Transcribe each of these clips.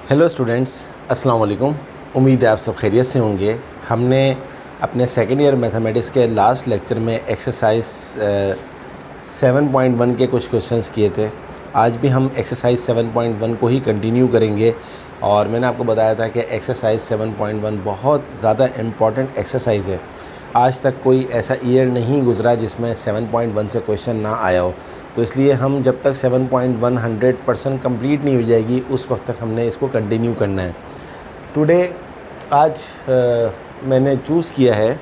Hello students, अस्सलाम वालेकुम। उम्मीद है आप सब खैरियत से होंगे। हमने अपने सेकेंड ईयर मैथमेटिक्स के लास्ट लेक्चर में एक्सरसाइज 7.1 के कुछ क्वेश्चंस किए थे। आज भी हम एक्सरसाइज 7.1 को ही कंटिन्यू करेंगे और मैंने आपको बताया था कि एक्सरसाइज 7.1 बहुत ज़्यादा इम्पॉर्टेंट एक्सरसाइज है। आज तक कोई ऐसा ईयर नहीं गुज़रा जिसमें 7.1 से क्वेश्चन ना आया हो, तो इसलिए हम जब तक 7.1 100% कंप्लीट नहीं हो जाएगी उस वक्त तक हमने इसको कंटिन्यू करना है। टुडे आज मैंने चूज़ किया है,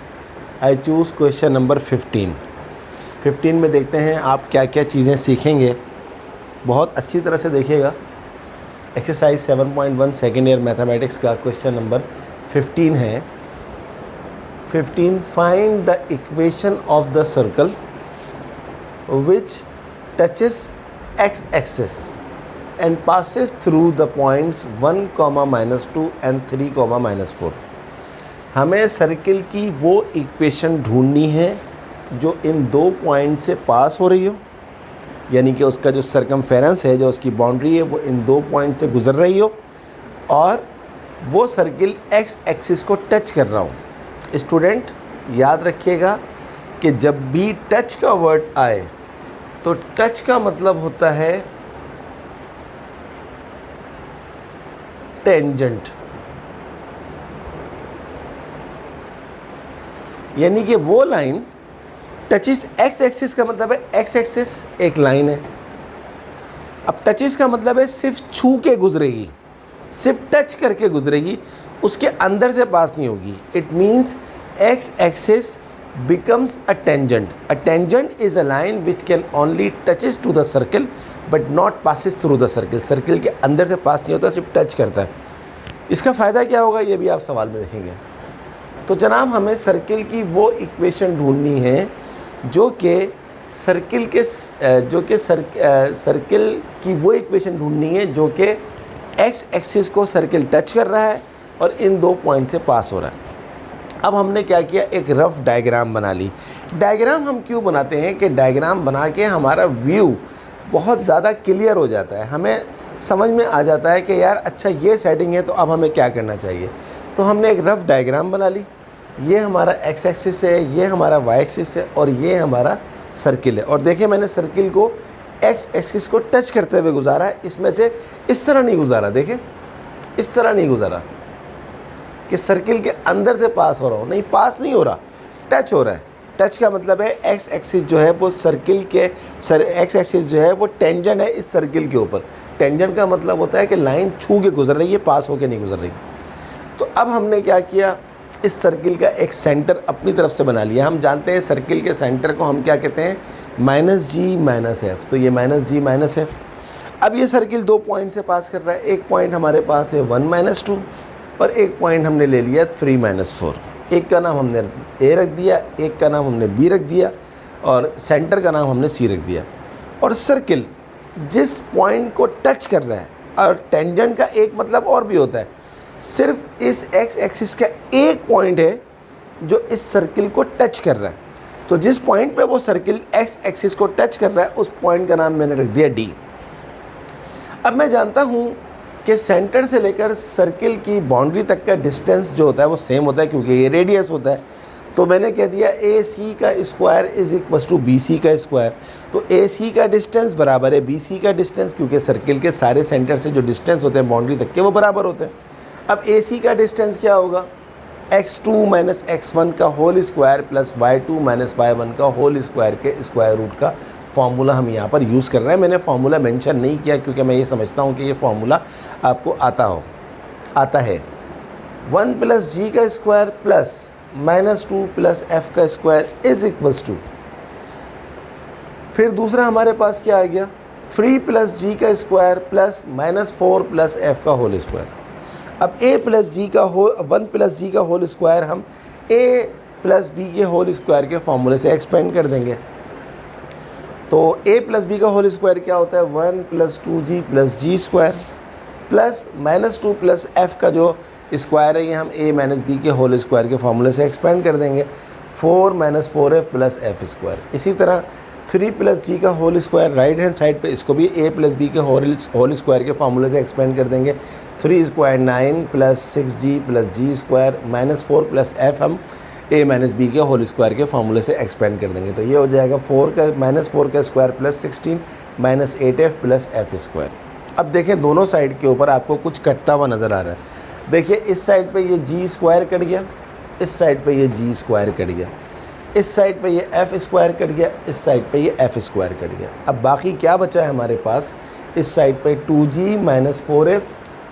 आई चूज़ क्वेश्चन नंबर 15 में देखते हैं आप क्या क्या चीज़ें सीखेंगे। बहुत अच्छी तरह से देखिएगा। एक्सरसाइज 7.1 सेकेंड ईयर मैथमेटिक्स का क्वेश्चन नंबर 15 है। 15 find the equation of the circle which touches x-axis and passes through the points 1, -2 and 3, -4। हमें सर्किल की वो इक्वेशन ढूंढनी है जो इन दो पॉइंट से पास हो रही हो, यानी कि उसका जो सरकमफेरेंस है, जो उसकी बाउंड्री है, वो इन दो पॉइंट से गुज़र रही हो और वो सर्किल एक्स एक्सिस को टच कर रहा हो। स्टूडेंट याद रखिएगा कि जब भी टच का वर्ड आए तो टच का मतलब होता है टेंजेंट, यानी कि वो लाइन टचिस एक्स एक्सिस का मतलब है एक्स एक्सिस एक लाइन है। अब टचिस का मतलब है सिर्फ छू के गुजरेगी, सिर्फ टच करके गुजरेगी, उसके अंदर से पास नहीं होगी। It means x axis becomes a tangent. A tangent is a line which can only touches to the circle but not passes through the circle. Circle के अंदर से पास नहीं होता, सिर्फ टच करता है। इसका फ़ायदा क्या होगा ये भी आप सवाल में देखेंगे। तो जनाब हमें सर्किल की वो इक्वेशन ढूंढनी है जो कि सर्किल की वो इक्वेशन ढूंढनी है जो कि एक्स एक्सिस को सर्किल टच कर रहा है और इन दो पॉइंट से पास हो रहा है। अब हमने क्या किया, एक रफ़ डायग्राम बना ली। डायग्राम हम क्यों बनाते हैं कि डायग्राम बना के हमारा व्यू बहुत ज़्यादा क्लियर हो जाता है, हमें समझ में आ जाता है कि यार अच्छा ये सेटिंग है तो अब हमें क्या करना चाहिए। तो हमने एक रफ़ डायग्राम बना ली। ये हमारा एक्स एक्सिस है, ये हमारा वाई एक्सिस है और ये हमारा सर्किल है। और देखिए मैंने सर्किल को एक्स एक्सिस को टच करते हुए गुजारा है, इसमें से इस तरह नहीं गुजारा, देखें इस तरह नहीं गुजारा कि सर्किल के अंदर से पास हो रहा हो, नहीं पास नहीं हो रहा, टच हो रहा है। टच का मतलब है एक्स एक्सिस जो है वो सर्किल के एक्स एक्सिस जो है वो टेंजेंट है इस सर्किल के ऊपर। टेंजेंट का मतलब होता है कि लाइन छू के गुजर रही है, पास होके नहीं गुजर रही। तो अब हमने क्या किया, इस सर्किल का एक सेंटर अपनी तरफ से बना लिया। हम जानते हैं सर्किल के सेंटर को हम क्या कहते हैं, -g -f। तो ये -g -f। अब ये सर्किल दो पॉइंट से पास कर रहा है। एक पॉइंट हमारे पास है 1 -2 और एक पॉइंट हमने ले लिया 3 -4। एक का नाम हमने ए रख दिया, एक का नाम हमने बी रख दिया और सेंटर का नाम हमने सी रख दिया। और सर्किल जिस पॉइंट को टच कर रहा है, और टेंजेंट का एक मतलब और भी होता है, सिर्फ इस एक्स एक्सिस का एक पॉइंट है जो इस सर्किल को टच कर रहा है। तो जिस पॉइंट पे वो सर्किल एक्स एक्सिस को टच कर रहा है उस पॉइंट का नाम मैंने रख दिया डी। अब मैं जानता हूँ कि सेंटर से लेकर सर्किल की बाउंड्री तक का डिस्टेंस जो होता है वो सेम होता है क्योंकि ये रेडियस होता है। तो मैंने कह दिया ए सी का square is equal to B C का स्क्वायर। तो ए सी का डिस्टेंस बराबर है बी सी का डिस्टेंस, क्योंकि सर्किल के सारे सेंटर से जो डिस्टेंस होते हैं बाउंड्री तक के वो बराबर होते हैं। अब ए सी का डिस्टेंस क्या होगा, x2 - x1 का whole square plus y2 - y1 का होल स्क्वायर के स्क्वायर रूट का फार्मूला हम यहाँ पर यूज़ कर रहे हैं। मैंने फार्मूला मेंशन नहीं किया क्योंकि मैं ये समझता हूँ कि ये फार्मूला आपको आता है। 1 + g का स्क्वायर प्लस -2 + f का स्क्वायर इज इक्वल्स टू, फिर दूसरा हमारे पास क्या आ गया, 3 + g का स्क्वायर प्लस -4 + f का होल स्क्वायर। अब a + g का 1 + g का होल स्क्वायर हम a + b के होल स्क्वायर के फार्मूले से एक्सपेंड कर देंगे। तो a + b का होल स्क्वायर क्या होता है, 1 + 2g + g square plus -2 + f का जो स्क्वायर है ये हम a - b के होल स्क्वायर के फार्मूले से एक्सपेंड कर देंगे। 4 - 4f + f स्क्वायर। इसी तरह 3 प्लस जी का whole square, right hand side पे इसको भी a प्लस बी के होल स्क्वायर के फार्मूले से एक्सपेंड कर देंगे। 3 स्क्वायर 9 प्लस 6g प्लस जी स्क्वायर माइनस 4 प्लस f हम a माइनस बी के होल स्क्वायर के फार्मूले से एक्सपेंड कर देंगे। तो ये हो जाएगा 4 का square plus 16 minus 8f plus f square. अब देखें दोनों साइड के ऊपर आपको कुछ कटता हुआ नज़र आ रहा है। देखिए इस साइड पे ये जी स्क्वायर कट गया, इस साइड पे ये जी स्क्वायर कट गया, इस साइड पे ये एफ स्क्वायर कट गया, इस साइड पे ये एफ स्क्वायर कट गया। अब बाकी क्या बचा है हमारे पास, इस साइड पे 2g minus 4f,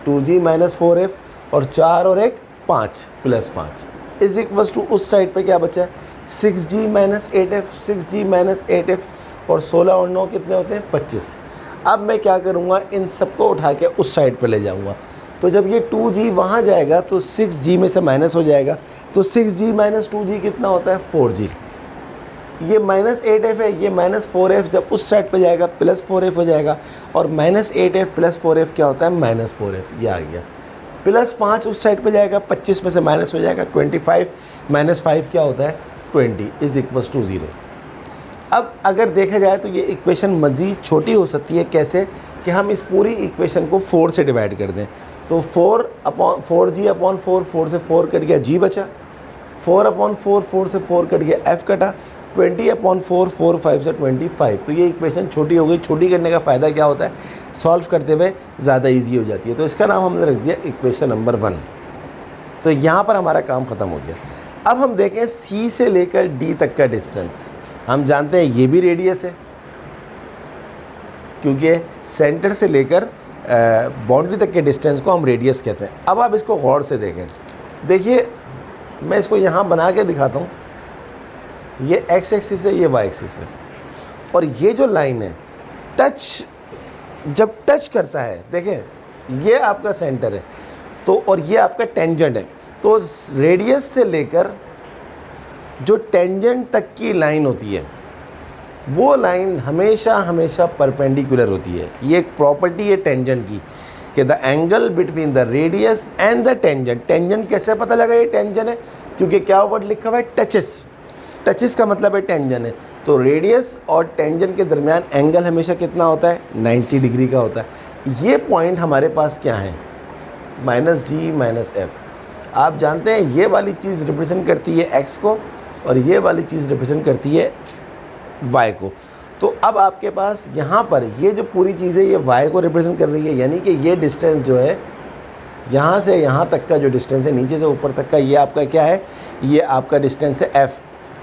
2g minus 4f और 4 और 1 5 प्लस 5 इज इक्वल टू उस साइड पे क्या बचा है 6g minus 8f, 6g minus 8f और 16 और 9 कितने होते हैं 25। अब मैं क्या करूँगा, इन सबको उठा के उस साइड पे ले जाऊँगा। तो जब ये 2g वहाँ जाएगा तो 6g में से माइनस हो जाएगा, तो 6g माइनस 2g कितना होता है 4g। ये माइनस 8f है, ये माइनस 4f जब उस साइड पे जाएगा प्लस 4f हो जाएगा, और माइनस 8f प्लस 4f क्या होता है माइनस 4f। ये आ गया। प्लस 5 उस साइड पे जाएगा, 25 में से माइनस हो जाएगा 25, माइनस 5 क्या होता है 20 इज इक्वल टू 0। अब अगर देखा जाए तो ये इक्वेशन मज़ीद छोटी हो सकती है। कैसे कि हम इस पूरी इक्वेशन को 4 से डिवाइड कर दें। तो 4g अपॉन 4 से 4 कट गया g बचा, 4 अपॉन 4 से 4 कट गया f कटा, 20 अपॉन 4 5 से 25। तो ये इक्वेशन छोटी हो गई। छोटी करने का फ़ायदा क्या होता है, सॉल्व करते हुए ज़्यादा इजी हो जाती है। तो इसका नाम हमने रख दिया इक्वेशन नंबर 1। तो यहाँ पर हमारा काम ख़त्म हो गया। अब हम देखें c से लेकर d तक का डिस्टेंस। हम जानते हैं ये भी रेडियस है, क्योंकि सेंटर से लेकर बाउंड्री तक के डिस्टेंस को हम रेडियस कहते हैं। अब आप इसको गौर से देखें। देखिए मैं इसको यहाँ बना के दिखाता हूँ। ये एक्स एक्सिस है, ये वाई एक्सिस है, और ये जो लाइन है टच, जब टच करता है देखें ये आपका सेंटर है, तो और ये आपका टेंजेंट है। तो रेडियस से लेकर जो टेंजेंट तक की लाइन होती है वो लाइन हमेशा हमेशा परपेंडिकुलर होती है। ये एक प्रॉपर्टी है टेंजेंट की कि the angle between the radius and the tangent. Tangent कैसे पता लगा ये टेंजेंट है, क्योंकि क्या वर्ड लिखा हुआ है टचेस। टचेस का मतलब है टेंजेंट है। तो रेडियस और टेंजेंट के दरमियान एंगल हमेशा कितना होता है 90 डिग्री का होता है। ये पॉइंट हमारे पास क्या है माइनस जी माइनस एफ। आप जानते हैं ये वाली चीज़ रिप्रेजेंट करती है एक्स को, और ये वाली चीज़ रिप्रेजेंट करती है y को। तो अब आपके पास यहाँ पर ये जो पूरी चीज़ है ये y को रिप्रेजेंट कर रही है, यानी कि ये डिस्टेंस जो है यहाँ से यहाँ तक का जो डिस्टेंस है, नीचे से ऊपर तक का, ये आपका क्या है, ये आपका डिस्टेंस है f,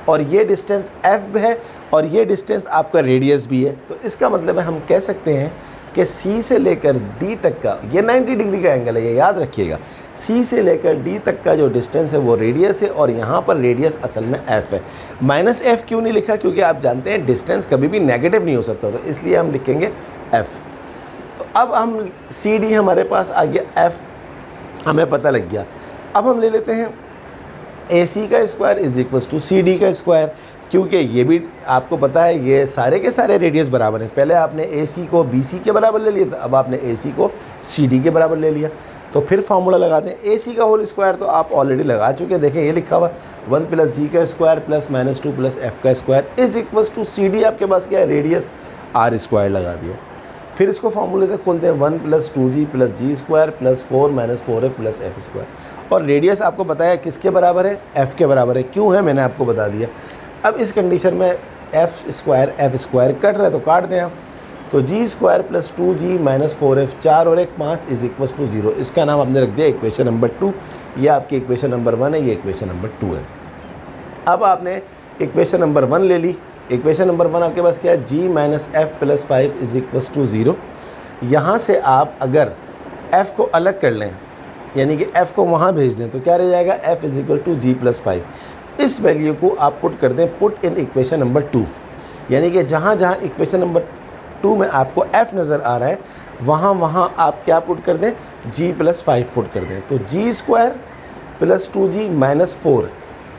और ये डिस्टेंस f है, और ये डिस्टेंस आपका रेडियस भी है। तो इसका मतलब है हम कह सकते हैं कि C से लेकर D तक का ये 90 डिग्री का एंगल है, ये याद रखिएगा। C से लेकर D तक का जो डिस्टेंस है वो रेडियस है, और यहाँ पर रेडियस असल में f है। माइनस f क्यों नहीं लिखा, क्योंकि आप जानते हैं डिस्टेंस कभी भी नेगेटिव नहीं हो सकता, तो इसलिए हम लिखेंगे f। तो अब हम CD हमारे पास आ गया, f हमें पता लग गया। अब हम ले लेते हैं AC का square is equal to CD का स्क्वायर, क्योंकि ये भी आपको पता है ये सारे के सारे रेडियस बराबर हैं। पहले आपने AC को BC के बराबर ले लिया था, अब आपने AC को CD के बराबर ले लिया। तो फिर फार्मूला लगाते हैं। AC का होल स्क्वायर तो आप ऑलरेडी लगा चुके हैं, देखें ये लिखा हुआ 1 प्लस जी का square plus minus 2 plus F का square is equal to CD आपके पास क्या है रेडियस R स्क्वायर लगा दिया। फिर इसको फार्मूले से खोलते हैं 1 प्लस 2g प्लस जी square plus 4 minus 4f plus F square, और रेडियस आपको पता है किसके बराबर है f के बराबर है। क्यों है मैंने आपको बता दिया। अब इस कंडीशन में एफ स्क्वायर कट रहा है तो काट दें आप। तो जी square plus 2g minus 4f 4 और 1 5 इज इक्वल टू 0। इसका नाम हमने रख दिया इक्वेशन नंबर 2। ये आपकी इक्वेशन नंबर 1 है, ये इक्वेशन नंबर 2 है। अब आपने इक्वेशन नंबर 1 ले ली। इक्वेशन नंबर 1 आपके पास क्या है g minus f plus 5 is equal to 0। यहाँ से आप अगर f को अलग कर लें, यानी कि f को वहाँ भेज दें, तो क्या रह जाएगा f is equal to g plus 5। इस वैल्यू को आप पुट कर दें, पुट इन इक्वेशन नंबर 2, यानी कि जहाँ जहाँ इक्वेशन नंबर 2 में आपको f नज़र आ रहा है वहाँ वहाँ आप क्या पुट कर दें g प्लस 5 पुट कर दें। तो जी स्क्वायर प्लस 2g माइनस 4,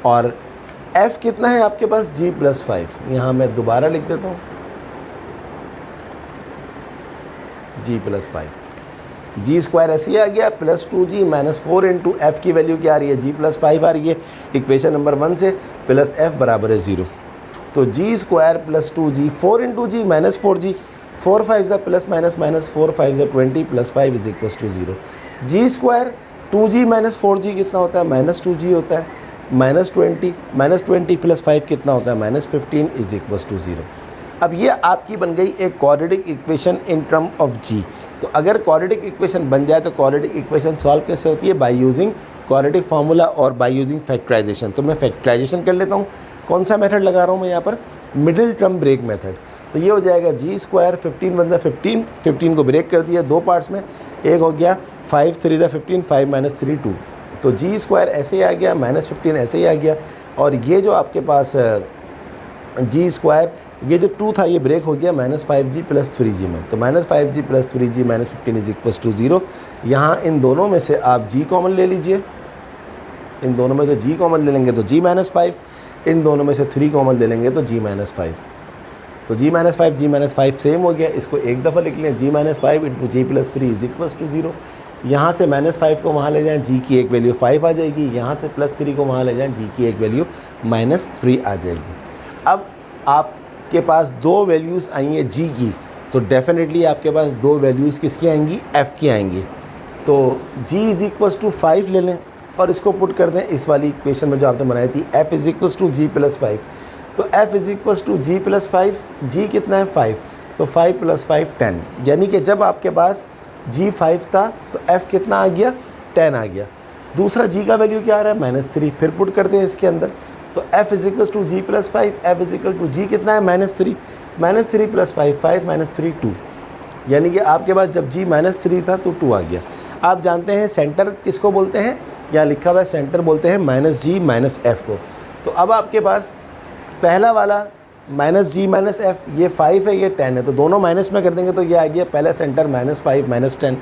और f कितना है आपके पास g प्लस 5। यहाँ मैं दोबारा लिख देता हूँ g प्लस 5। जी स्क्वायर ऐसे ही आ गया plus 2g minus 4 into F की वैल्यू क्या आ रही है g प्लस 5 आ रही है इक्वेशन नंबर 1 से, प्लस f बराबर है 0। तो जी स्क्वायर प्लस 2g, 4 इंटू जी माइनस 4g, 4 5 ज़ा प्लस माइनस माइनस 4 5 ज़ा 20 plus 5 is equal to 0। G square 2g minus 4g कितना होता है, माइनस 2g होता है, माइनस 20 प्लस 5 कितना होता है, माइनस 15 इज इक्वल टू 0। अब ये आपकी बन गई एक quadratic equation in term of G. तो अगर क्वाड्रेटिक इक्वेशन बन जाए तो क्वाड्रेटिक इक्वेशन सॉल्व कैसे होती है, बाय यूजिंग क्वाड्रेटिक फार्मूला और बाय यूजिंग फैक्टराइजेशन। तो मैं फैक्टराइजेशन कर लेता हूँ। कौन सा मेथड लगा रहा हूँ मैं यहाँ पर, मिडिल टर्म ब्रेक मेथड। तो ये हो जाएगा जी स्क्वायर 15 बन 15, 15 को ब्रेक कर दिया दो पार्ट्स में, एक हो गया 5 3 ज़ा 15, 5 माइनस 3 2। तो जी स्क्वायर ऐसे ही आ गया, माइनस 15 ऐसे ही आ गया, और ये जो आपके पास जी स्क्वायर ये जो 2 था ये ब्रेक हो गया माइनस 5g प्लस 3g में। तो minus 5g plus 3g minus 15 is equal to 0। यहाँ इन दोनों में से आप g कॉमन ले लीजिए, इन दोनों में से g कॉमन ले लेंगे तो g माइनस 5, इन दोनों में से 3 कॉमन ले लेंगे तो g माइनस 5। तो g माइनस 5 सेम हो गया, इसको एक दफ़ा लिख लें, g minus 5 into g plus 3 is equal to 0। यहाँ से माइनस 5 को वहाँ ले जाएँ, g की एक वैल्यू 5 आ जाएगी, यहाँ से प्लस 3 को वहाँ ले जाएँ, g की एक वैल्यू माइनस 3 आ जाएगी। अब आपके पास दो वैल्यूज़ आई हैं g की, तो डेफिनेटली आपके पास दो वैल्यूज़ किसकी आएंगी, f की आएंगी। तो g इज़ इक्वल टू 5 ले लें और इसको पुट कर दें इस वाली इक्वेशन में जो आपने बनाई थी, f is equal to g plus 5। तो f is equal to g plus 5, g कितना है 5, तो 5 प्लस 5 10, यानी कि जब आपके पास g 5 था तो f कितना आ गया, 10 आ गया। दूसरा g का वैल्यू क्या आ रहा है, माइनस 3, फिर पुट करते हैं इसके अंदर। तो f is equal to G plus 5, f is equal to G कितना है, माइनस 3, माइनस 3 प्लस 5, 5 माइनस 3 2, यानी कि आपके पास जब g माइनस 3 था तो 2 आ गया। आप जानते हैं सेंटर किसको बोलते हैं, या लिखा हुआ है सेंटर बोलते हैं माइनस जी माइनस एफ को। तो अब आपके पास पहला वाला माइनस जी माइनस एफ, ये 5 है ये 10 है, तो दोनों माइनस में कर देंगे तो ये आ गया पहला सेंटर माइनस 5 माइनस 10,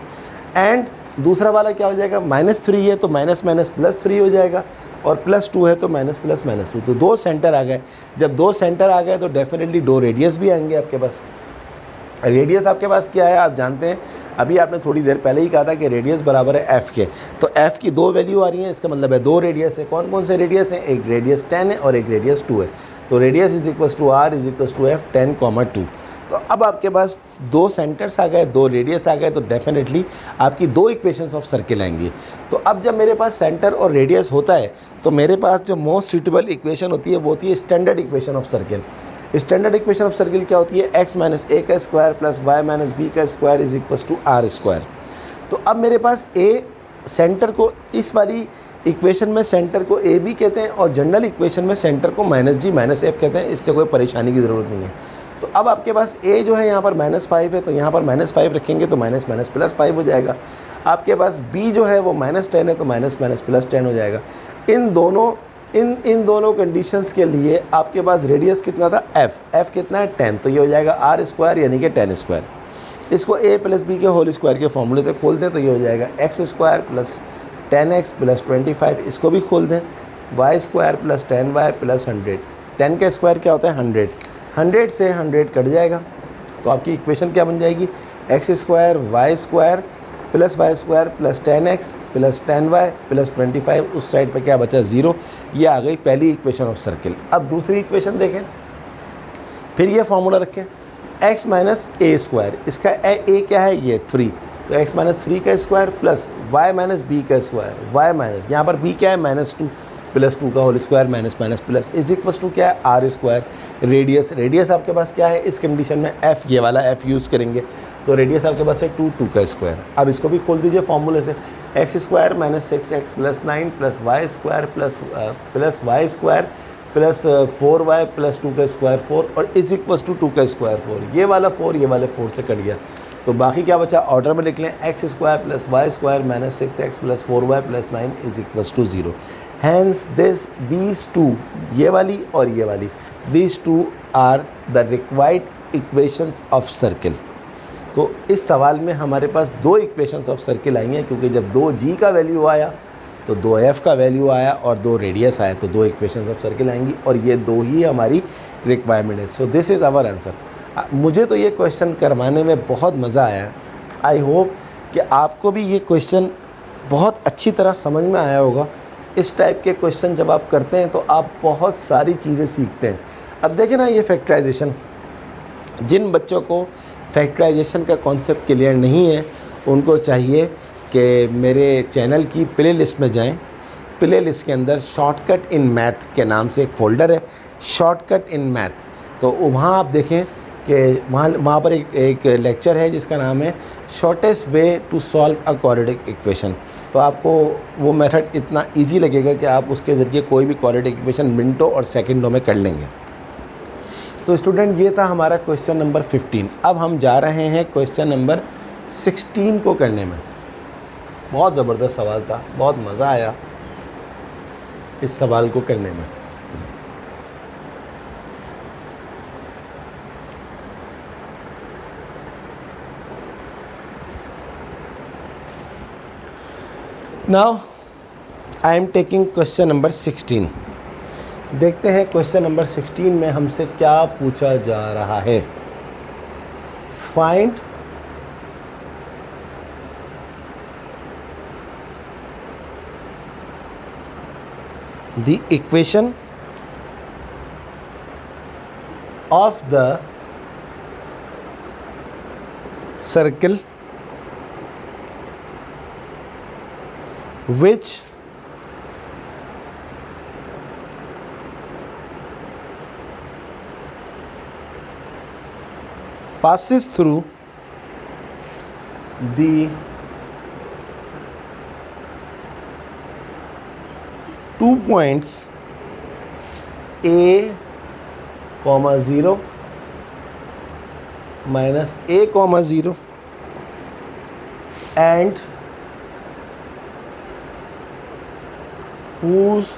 एंड दूसरा वाला क्या हो जाएगा, माइनस 3 है तो माइनस माइनस प्लस 3 हो जाएगा, और प्लस 2 है तो माइनस प्लस माइनस 2। तो दो सेंटर आ गए, जब दो सेंटर आ गए तो डेफिनेटली दो रेडियस भी आएंगे आपके पास। रेडियस आपके पास क्या है आप जानते हैं, अभी आपने थोड़ी देर पहले ही कहा था कि रेडियस बराबर है एफ़ के। तो एफ़ की दो वैल्यू आ रही हैं, इसका मतलब है दो रेडियस है। कौन कौन से रेडियस हैं, एक रेडियस 10 है और एक रेडियस 2 है। तो radius is equal to r is equal to f 10,2। तो अब आपके पास दो सेंटर्स आ गए, दो रेडियस आ गए, तो डेफिनेटली आपकी दो इक्वेशंस ऑफ सर्किल आएंगी। तो अब जब मेरे पास सेंटर और रेडियस होता है तो मेरे पास जो मोस्ट सूटेबल इक्वेशन होती है वो होती है standard equation of circle. Standard equation of circle क्या होती है, x माइनस ए का square plus Y minus B का square is equal to R square. तो अब मेरे पास ए सेंटर को, इस वाली इक्वेशन में सेंटर को ए भी कहते हैं और जनरल इक्वेशन में सेंटर को माइनस जी माइनस एफ कहते हैं। इससे कोई परेशानी की ज़रूरत नहीं है। तो अब आपके पास ए जो है यहाँ पर -5 है, तो यहाँ पर -5 रखेंगे तो माइनस माइनस प्लस 5 हो जाएगा। आपके पास बी जो है वो -10 है तो माइनस माइनस प्लस 10 हो जाएगा। इन दोनों कंडीशंस के लिए आपके पास रेडियस कितना था, एफ कितना है 10, तो ये हो जाएगा आर स्क्वायर यानी कि 10 स्क्वायर। इसको ए प्लस बी के होल स्क्वायर के फॉर्मूले से खोल दें तो ये हो जाएगा x square plus 10x plus 25, इसको भी खोल दें, Y square plus 10y plus 100। 10 का स्क्वायर क्या होता है 100, 100 से 100 कट जाएगा तो आपकी इक्वेशन क्या बन जाएगी, x square y square plus Y square plus 10x plus 10y plus 25, उस साइड पे क्या बचा 0। ये आ गई पहली इक्वेशन ऑफ सर्किल। अब दूसरी इक्वेशन देखें, फिर ये फार्मूला रखें x माइनस ए स्क्वायर, इसका ए क्या है ये 3, तो x माइनस 3 का square plus y minus B का स्क्वायर, y माइनस यहाँ पर b क्या है -2 प्लस 2 का whole square minus minus plus is equal to क्या है आर स्क्वायर। रेडियस आपके पास क्या है, इस कंडीशन में f, ये वाला f यूज़ करेंगे तो रेडियस आपके पास है 2 का स्क्वायर। अब इसको भी खोल दीजिए फॉर्मूले से, x square minus 6x plus 9 plus Y square plus Y square plus 4y plus 2 का स्क्वायर 4 और इज इक्वल टू 2 का स्क्वायर 4। ये वाला 4 ये वाले 4 से कट गया तो बाकी क्या बचा, ऑर्डर में लिख लें, x square plus Y square minus 6x plus 4y plus 9 is equal to 0। Hence these two, ये वाली और ये वाली, these two are the required equations of circle. तो इस सवाल में हमारे पास दो इक्वेशंस ऑफ सर्किल आई हैं, क्योंकि जब 2g का वैल्यू आया तो 2f का वैल्यू आया और 2 रेडियस आया तो 2 इक्वेशंस ऑफ सर्किल आएंगी और ये 2 ही हमारी रिक्वायरमेंट है। So this is our answer. मुझे तो ये क्वेश्चन करवाने में बहुत मज़ा आया। आई होप कि आपको भी ये क्वेश्चन बहुत अच्छी तरह समझ में आया होगा। इस टाइप के क्वेश्चन जब आप करते हैं तो आप बहुत सारी चीज़ें सीखते हैं। अब देखें ना ये फैक्टराइजेशन, जिन बच्चों को फैक्टराइजेशन का कॉन्सेप्ट क्लियर नहीं है उनको चाहिए कि मेरे चैनल की प्ले लिस्ट में जाएं। प्ले लिस्ट के अंदर शॉर्टकट इन मैथ के नाम से एक फ़ोल्डर है, शॉर्टकट इन मैथ, तो वहाँ आप देखें कि वहाँ पर एक लेक्चर है जिसका नाम है shortest way to solve a quadratic equation. तो आपको वो मेथड इतना इजी लगेगा कि आप उसके ज़रिए कोई भी क्वाड्रेटिक इक्वेशन मिनटों और सेकंडों में कर लेंगे। तो स्टूडेंट ये था हमारा क्वेश्चन नंबर 15। अब हम जा रहे हैं क्वेश्चन नंबर 16 को करने में। बहुत ज़बरदस्त सवाल था, बहुत मज़ा आया इस सवाल को करने में। Now I am taking question number 16। देखते हैं क्वेश्चन नंबर 16 में हमसे क्या पूछा जा रहा है। Find the equation of the circle which passes through the two points a, 0 minus a, 0 and whose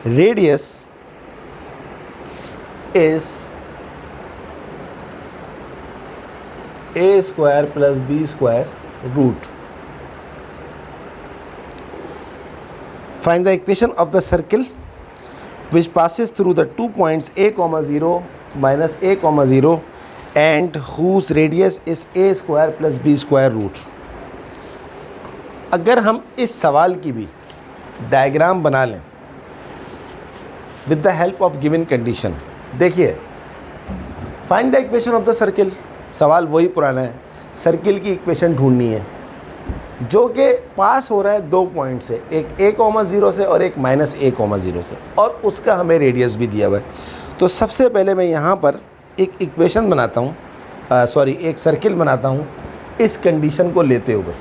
radius is a square plus b square root. Find the equation of the circle which passes through the 2 points a, 0 minus a, 0 and whose radius is a square plus b square root. अगर हम इस सवाल की भी diagram बना लें with the help of given condition, देखिए find the equation of the circle, सवाल वही पुराना है, सर्किल की इक्वेशन ढूंढनी है जो कि पास हो रहा है 2 पॉइंट से, एक a, 0 से और एक माइनस a, 0 से, और उसका हमें रेडियस भी दिया हुआ है। तो सबसे पहले मैं यहाँ पर एक इक्वेशन बनाता हूँ, एक सर्किल बनाता हूँ इस कंडीशन को लेते हुए।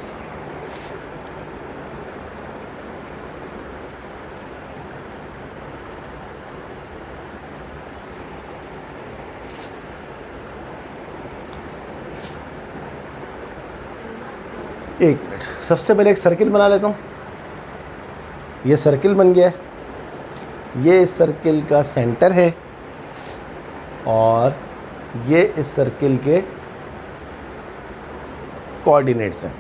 एक मिनट, सबसे पहले एक सर्किल बना लेता हूँ। ये सर्किल बन गया है, ये इस सर्किल का सेंटर है और ये इस सर्किल के कोऑर्डिनेट्स हैं।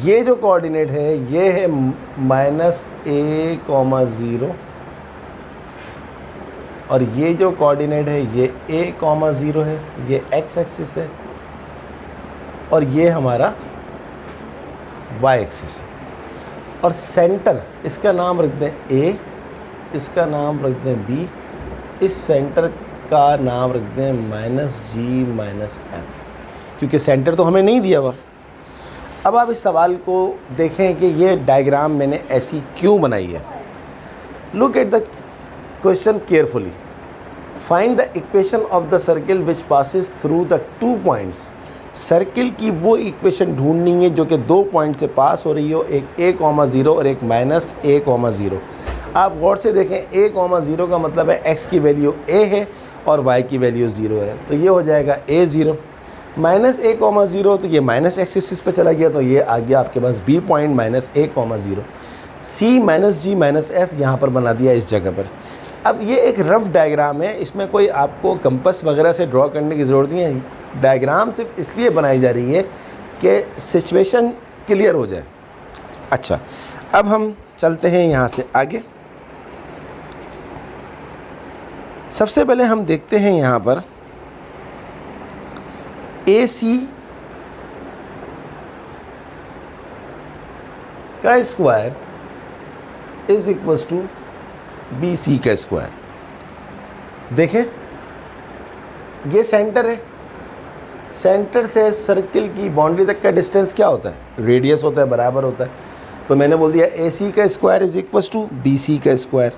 ये जो कोऑर्डिनेट है ये है माइनस a, 0 और ये जो कोऑर्डिनेट है ये a, 0 है, ये x एक्सिस है और ये हमारा y एक्सिस है। और सेंटर, इसका नाम रख दें A, इसका नाम रख दें B, इस सेंटर का नाम रख दें -G-F, क्योंकि सेंटर तो हमें नहीं दिया हुआ। अब आप इस सवाल को देखें कि ये डायग्राम मैंने ऐसी क्यों बनाई है। Look at the question carefully. Find the equation of the circle which passes through the 2 points. Circle की वो इक्वेशन ढूंढनी है जो कि 2 पॉइंट से पास हो रही हो, एक a, 0 और एक माइनस a, 0। आप गौर से देखें, a, 0 का मतलब है x की वैल्यू a है और y की वैल्यू 0 है, तो ये हो जाएगा a, 0 माइनस a, 0, तो ये माइनस एक्सिस पे चला गया, तो ये आ गया आपके पास b point minus a, 0। c minus g minus f यहाँ पर बना दिया इस जगह पर। अब ये एक रफ़ डायग्राम है, इसमें कोई आपको कंपास वगैरह से ड्रॉ करने की ज़रूरत नहीं है। डायग्राम सिर्फ इसलिए बनाई जा रही है कि सिचुएशन क्लियर हो जाए। अच्छा, अब हम चलते हैं यहाँ से आगे। सबसे पहले हम देखते हैं यहाँ पर AC का square is equals to B C का स्क्वायर। देखें ये सेंटर है, सेंटर से सर्किल की बाउंड्री तक का डिस्टेंस क्या होता है, रेडियस होता है, बराबर होता है। तो मैंने बोल दिया ए सी का square is equal to B C का स्क्वायर।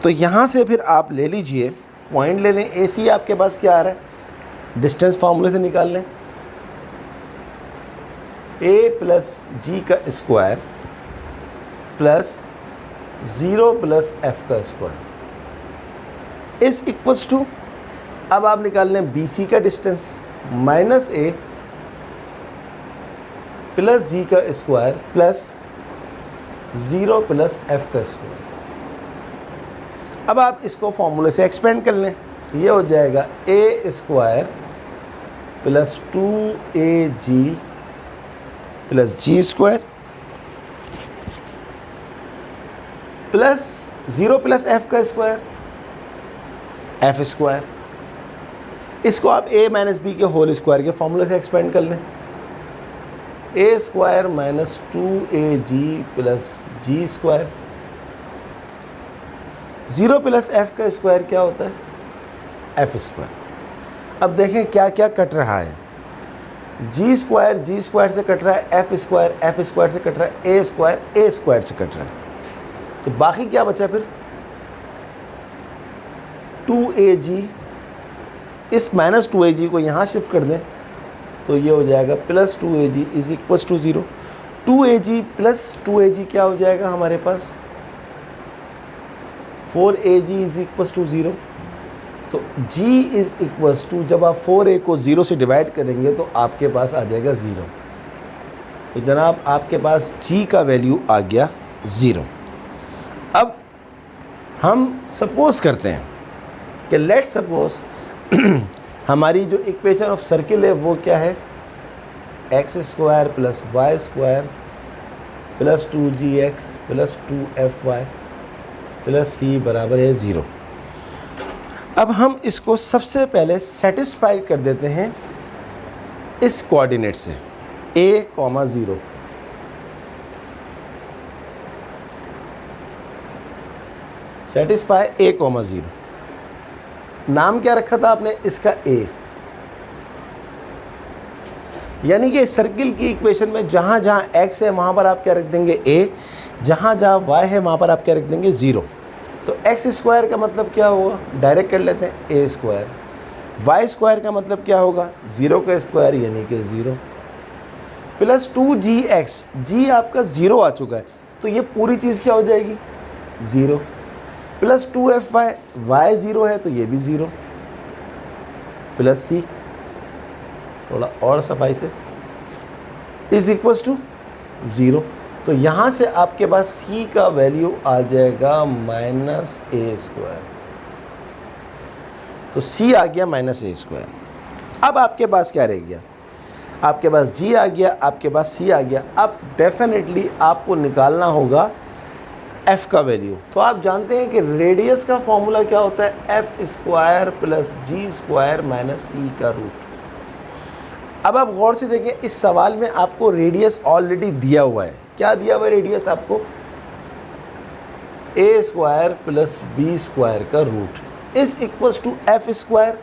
तो यहाँ से फिर आप ले लीजिए, पॉइंट ले लें, ए सी आपके पास क्या आ रहा है, डिस्टेंस फार्मूले से निकाल लें, ए प्लस जी का स्क्वायर प्लस 0 प्लस एफ का स्क्वायर इज इक्वल्स टू, अब आप निकाल लें बी सी का डिस्टेंस माइनस ए प्लस जी का स्क्वायर प्लस 0 प्लस एफ का स्क्वायर। अब आप इसको फॉर्मूले से एक्सपेंड कर लें, ये हो जाएगा ए स्क्वायर प्लस 2AG प्लस जी स्क्वायर प्लस 0 प्लस एफ का स्क्वायर एफ स्क्वायर। इसको आप a माइनस बी के होल स्क्वायर के फॉर्मूले से एक्सपेंड कर लें, ए स्क्वायर माइनस 2AG प्लस जी स्क्वायर। 0 प्लस एफ का स्क्वायर क्या होता है, एफ स्क्वायर। अब देखें क्या क्या कट रहा है, जी स्क्वायर से कट रहा है, एफ स्क्वायर से कट रहा है, ए स्क्वायर से कट रहा है। तो बाकी क्या बचा फिर, 2AG, इस माइनस 2AG को यहाँ शिफ्ट कर दें तो ये हो जाएगा plus 2AG is equal to 0। 2AG plus 2AG क्या हो जाएगा हमारे पास, 4AG इज इक्वल टू 0। तो G इज इक्वल टू, जब आप 4A को 0 से डिवाइड करेंगे तो आपके पास आ जाएगा 0। तो जनाब आपके पास G का वैल्यू आ गया 0। अब हम सपोज करते हैं कि लेट्स सपोज हमारी जो इक्वेशन ऑफ सर्किल है वो क्या है, X square plus Y square plus 2GX plus 2FY plus C बराबर है 0। अब हम इसको सबसे पहले सेटिस्फाई कर देते हैं इस कोऑर्डिनेट से a,0। Satisfy a,0। नाम क्या रखा था आपने इसका a, यानी कि सर्किल की इक्वेशन में जहां जहां x है वहां पर आप क्या रख देंगे a, जहां जहां y है वहां पर आप क्या रख देंगे 0। तो एक्स स्क्वायर का मतलब क्या होगा, डायरेक्ट कर लेते हैं ए स्क्वायर। वाई स्क्वायर का मतलब क्या होगा, 0 का स्क्वायर यानी कि 0 प्लस 2GX, जी आपका 0 आ चुका है तो ये पूरी चीज़ क्या हो जाएगी 0 प्लस 2FY, वाई 0 है तो ये भी 0 प्लस सी, थोड़ा और सफाई से, इज इक्वल्स टू 0। तो यहाँ से आपके पास C का वैल्यू आ जाएगा माइनस ए स्क्वायर। तो C आ गया माइनस ए स्क्वायर। अब आपके पास क्या रह गया, आपके पास G आ गया, आपके पास C आ गया। अब डेफिनेटली आपको निकालना होगा F का वैल्यू। तो आप जानते हैं कि रेडियस का फॉर्मूला क्या होता है, F square plus G square minus C का रूट। अब आप गौर से देखें, इस सवाल में आपको रेडियस ऑलरेडी दिया हुआ है। क्या दिया हुआ है रेडियस आपको, a square plus b square का root is equals to f square,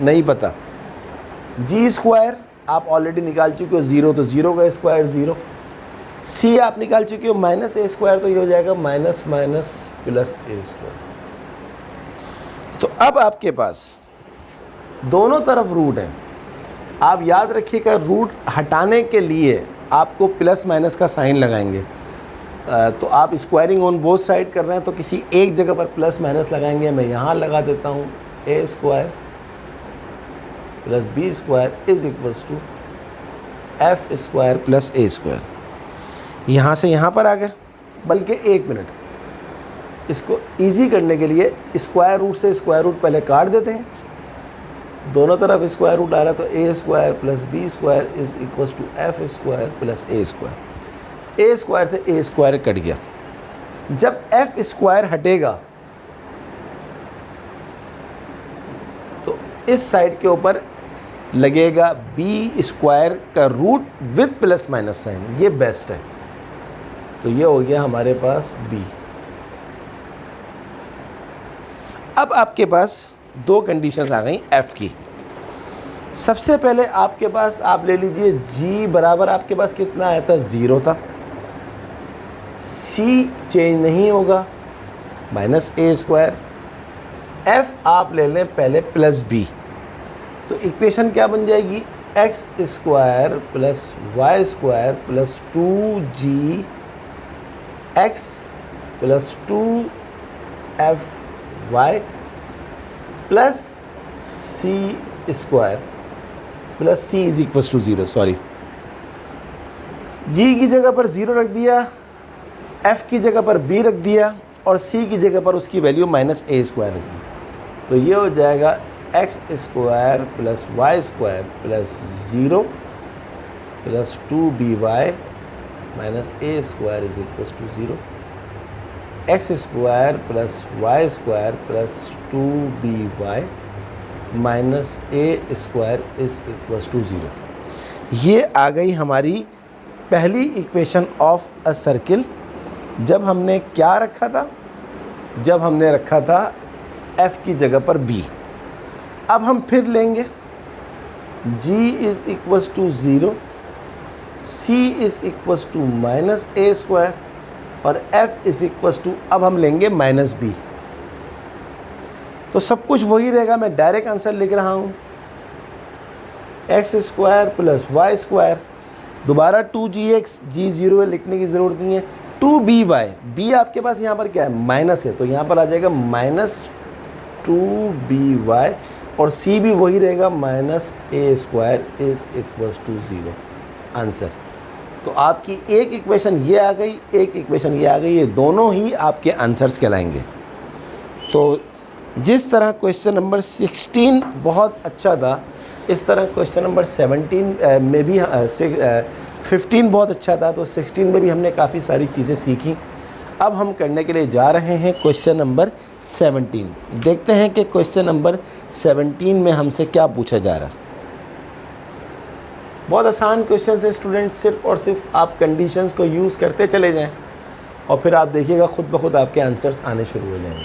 नहीं पता, g स्क्वायर आप ऑलरेडी निकाल चुके हो 0, तो 0 का स्क्वायर 0, c आप निकाल चुके हो माइनस a स्क्वायर, तो ये हो जाएगा minus minus plus a square. तो अब आपके पास दोनों तरफ रूट है। आप याद रखिएगा, रूट हटाने के लिए आपको प्लस माइनस का साइन लगाएंगे। तो आप स्क्वायरिंग ऑन बोथ साइड कर रहे हैं तो किसी एक जगह पर प्लस माइनस लगाएंगे। मैं यहाँ लगा देता हूँ, A square plus B square is equals to F square plus A square. यहाँ से यहाँ पर आ गए, बल्कि 1 मिनट, इसको इजी करने के लिए स्क्वायर रूट से स्क्वायर रूट पहले काट देते हैं। दोनों तरफ स्क्वायर रूट आ रहा है तो A square plus B square is equal to F square plus A square. A square से ए स्क्वायर कट गया। जब एफ स्क्वायर हटेगा तो इस साइड के ऊपर लगेगा बी स्क्वायर का root with plus minus sign, ये बेस्ट है। तो ये हो गया हमारे पास बी। अब आपके पास दो कंडीशंस आ गई एफ़ की। सबसे पहले आपके पास आप ले लीजिए g बराबर आपके पास कितना आया था, 0 था। c चेंज नहीं होगा, -a²। f आप ले लें पहले +b, तो इक्वेशन क्या बन जाएगी, x² + y² + 2gx + 2fy + c² + c = 0। Sorry, g की जगह पर 0 रख दिया, f की जगह पर b रख दिया और c की जगह पर उसकी वैल्यू -a² रख दी। तो ये हो जाएगा x² + y² + 0 + 2by - a² = 0। x² + y² + 2by - a² = 0। ये आ गई हमारी पहली इक्वेशन ऑफ अ सर्किल। जब हमने क्या रखा था, जब हमने रखा था f की जगह पर b। अब हम फिर लेंगे g = 0, c = -a² और f अब हम लेंगे -b। तो सब कुछ वही रहेगा, मैं डायरेक्ट आंसर लिख रहा हूँ, x² + y²। दोबारा 2gx, g 0 है, लिखने की ज़रूरत नहीं है। 2by, b आपके पास यहाँ पर क्या है, माइनस है, तो यहाँ पर आ जाएगा -2by और c भी वही रहेगा, -a² = 0 आंसर। तो आपकी एक इक्वेशन ये आ गई, एक इक्वेशन ये आ गई, ये दोनों ही आपके आंसर्स कहलाएंगे। तो जिस तरह क्वेश्चन नंबर 16 बहुत अच्छा था, इस तरह क्वेश्चन नंबर 17 में भी 15 बहुत अच्छा था, तो 16 में भी हमने काफ़ी सारी चीज़ें सीखी। अब हम करने के लिए जा रहे हैं क्वेश्चन नंबर 17। देखते हैं कि क्वेश्चन नंबर 17 में हमसे क्या पूछा जा रहा है। बहुत आसान क्वेश्चन है स्टूडेंट, सिर्फ और सिर्फ आप कंडीशंस को यूज़ करते चले जाएं और फिर आप देखिएगा खुद ब खुद आपके आंसर्स आने शुरू हो जाएंगे।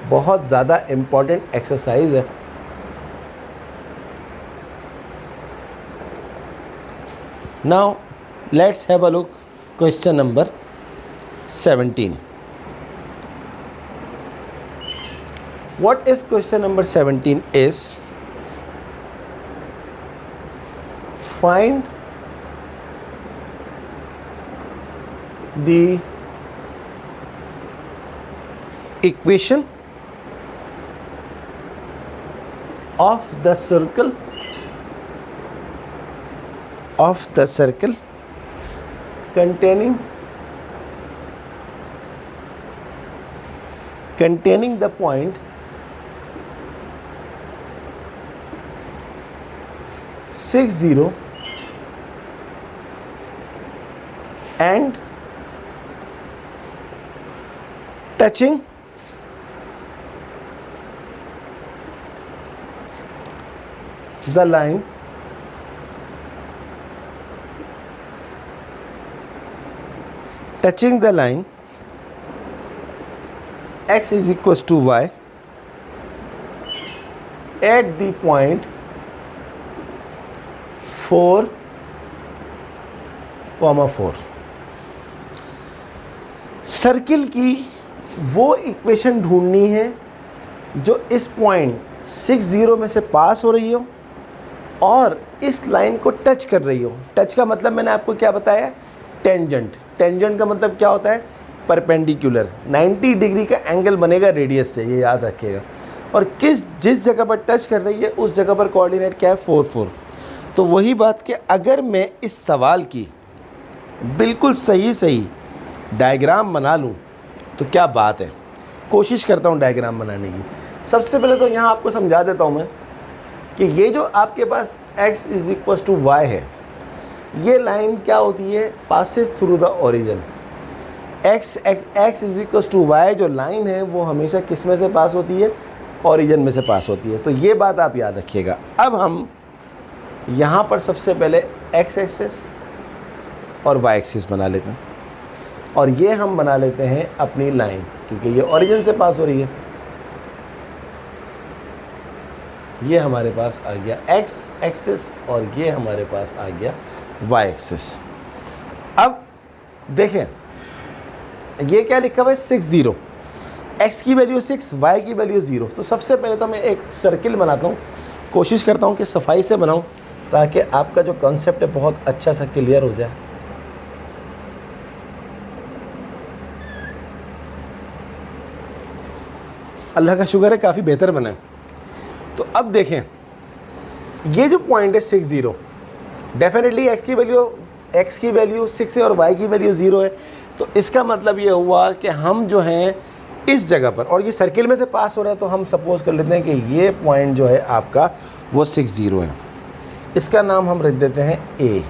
बहुत ज़्यादा इम्पॉर्टेंट एक्सरसाइज है। Now let's have a look question number 17. What is question number 17 is, find the equation of the circle containing the point 60 and touching the line x is equals to y at the point 4, 4। Circle की वो equation ढूंढनी है जो इस point 60 में से पास हो रही हो और इस लाइन को टच कर रही हो। टच का मतलब मैंने आपको क्या बताया, टेंजेंट। टेंजेंट का मतलब क्या होता है, परपेंडिकुलर। 90 डिग्री का एंगल बनेगा रेडियस से, ये याद रखिएगा। और जिस जगह पर टच कर रही है उस जगह पर कोऑर्डिनेट क्या है, 4, 4। तो वही बात कि अगर मैं इस सवाल की बिल्कुल सही डायग्राम बना लूँ तो क्या बात है। कोशिश करता हूँ डायग्राम बनाने की। सबसे पहले तो यहाँ आपको समझा देता हूँ मैं कि ये जो आपके पास x = y है, ये लाइन क्या होती है, passes through the origin. x = y जो लाइन है वो हमेशा किस में से पास होती है, ओरिजिन में से पास होती है। तो ये बात आप याद रखिएगा। अब हम यहाँ पर सबसे पहले x एक्सिस और y एक्सिस बना लेते हैं और ये हम बना लेते हैं अपनी लाइन, क्योंकि ये ओरिजिन से पास हो रही है। ये हमारे पास आ गया x एक्सिस और ये हमारे पास आ गया y एक्सिस। अब देखें ये क्या लिखा हुआ है 60, x की वैल्यू 6, y की वैल्यू 0। तो सबसे पहले तो मैं एक सर्किल बनाता हूँ, कोशिश करता हूँ कि सफाई से बनाऊँ ताकि आपका जो कॉन्सेप्ट है बहुत अच्छा सा क्लियर हो जाए। अल्लाह का शुक्र है काफ़ी बेहतर बना है। तो अब देखें ये जो पॉइंट है 60, डेफिनेटली x की वैल्यू 6 है और y की वैल्यू 0 है। तो इसका मतलब ये हुआ कि हम जो हैं इस जगह पर, और ये सर्किल में से पास हो रहा है, तो हम सपोज कर लेते हैं कि ये पॉइंट जो है आपका वो 60 है। इसका नाम हम रख देते हैं A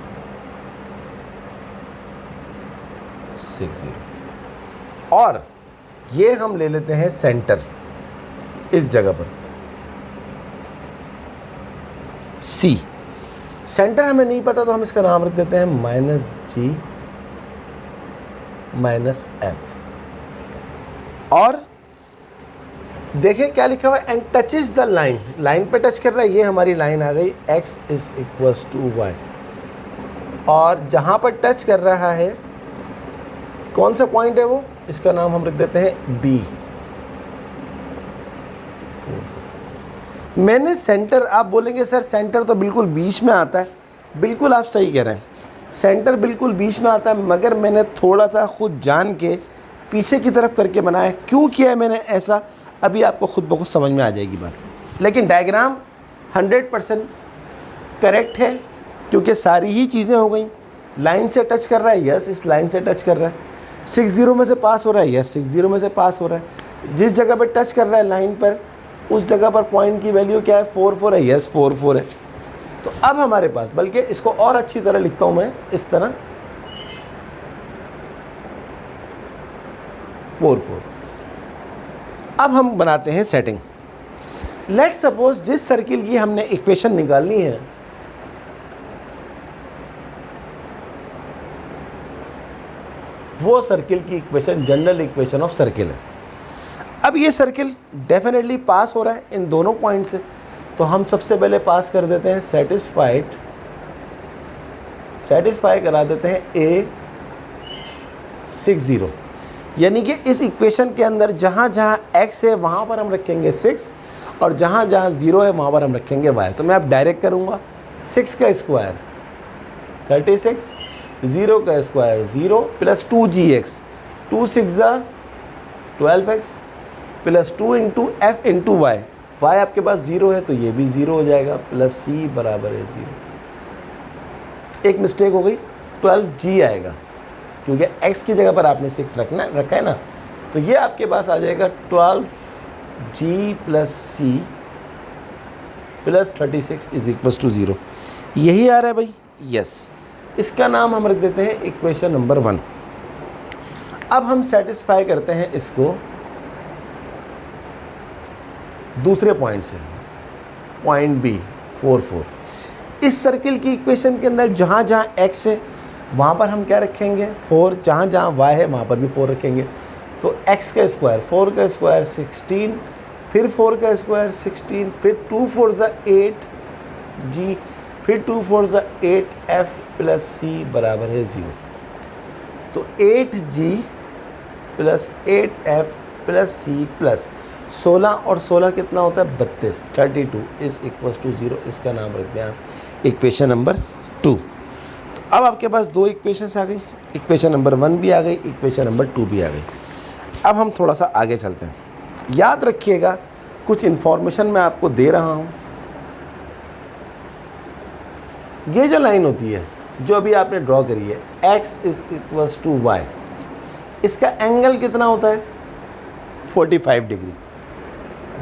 60, और ये हम ले लेते हैं सेंटर इस जगह पर C। सेंटर हमें नहीं पता तो हम इसका नाम रख देते हैं -G -F। और देखें क्या लिखा हुआ है, and touches the line, line पे टच कर रहा है, ये हमारी लाइन आ गई x = y। और जहाँ पर टच कर रहा है कौन सा पॉइंट है वो, इसका नाम हम रख देते हैं B। मैंने सेंटर, आप बोलेंगे सर सेंटर तो बिल्कुल बीच में आता है, बिल्कुल आप सही कह रहे हैं, सेंटर बिल्कुल बीच में आता है, मगर मैंने थोड़ा सा खुद जान के पीछे की तरफ करके बनाया। क्यों किया है मैंने ऐसा, अभी आपको खुद ब खुद समझ में आ जाएगी बात। लेकिन डायग्राम 100% करेक्ट है क्योंकि सारी ही चीज़ें हो गई। लाइन से टच कर रहा है, यस इस लाइन से टच कर रहा है। 60 में से पास हो रहा है, यस 60 में से पास हो रहा है। जिस जगह पर टच कर रहा है लाइन पर, उस जगह पर पॉइंट की वैल्यू क्या है 44 है, यस 44 है। तो अब हमारे पास, बल्कि इसको और अच्छी तरह लिखता हूँ मैं इस तरह 44। अब हम बनाते हैं सेटिंग। लेट्स सपोज जिस सर्किल की हमने इक्वेशन निकालनी है वो सर्किल की equation general equation of circle है। अब ये सर्किल डेफिनेटली पास हो रहा है इन दोनों पॉइंट से, तो हम सबसे पहले पास कर देते हैं सेटिस्फाई करा देते हैं A 60, यानी कि इस इक्वेशन के अंदर जहाँ जहाँ x है वहाँ पर हम रखेंगे 6 और जहाँ जहाँ 0 है वहाँ पर हम रखेंगे y। तो मैं अब डायरेक्ट करूँगा, 6 का स्क्वायर 36, 0 का square 0 plus 2gx, 2 6 12x plus 2 into f into y. Y आपके पास 0 है तो ये भी 0 हो जाएगा, प्लस c बराबर है 0। एक मिस्टेक हो गई, 12g आएगा क्योंकि x की जगह पर आपने 6 रखा है ना। तो ये आपके पास आ जाएगा 12g प्लस c प्लस 36 = 0। यही आ रहा है भाई, यस। इसका नाम हम रख देते हैं इक्वेशन नंबर 1। अब हम सेटिस्फाई करते हैं इसको दूसरे पॉइंट से, पॉइंट B 44। इस सर्किल की इक्वेशन के अंदर जहाँ जहाँ x है वहाँ पर हम क्या रखेंगे 4, जहाँ जहाँ y है वहाँ पर भी 4 रखेंगे। तो x का स्क्वायर, 4 का स्क्वायर 16, फिर 4 का स्क्वायर 16, फिर 2 4 8g, फिर 2 4 8f प्लस c बराबर है 0। तो 8g plus 8f plus c plus 16 और 16 कितना होता है 32, 32 = 0। इसका नाम रख दें आप इक्वेशन नंबर 2। तो अब आपके पास दो इक्वेशंस आ गई, इक्वेशन नंबर 1 भी आ गई, इक्वेशन नंबर 2 भी आ गई। अब हम थोड़ा सा आगे चलते हैं। याद रखिएगा कुछ इन्फॉर्मेशन मैं आपको दे रहा हूँ। ये जो लाइन होती है जो अभी आपने ड्रॉ करी है x = y, इसका एंगल कितना होता है 45 डिग्री।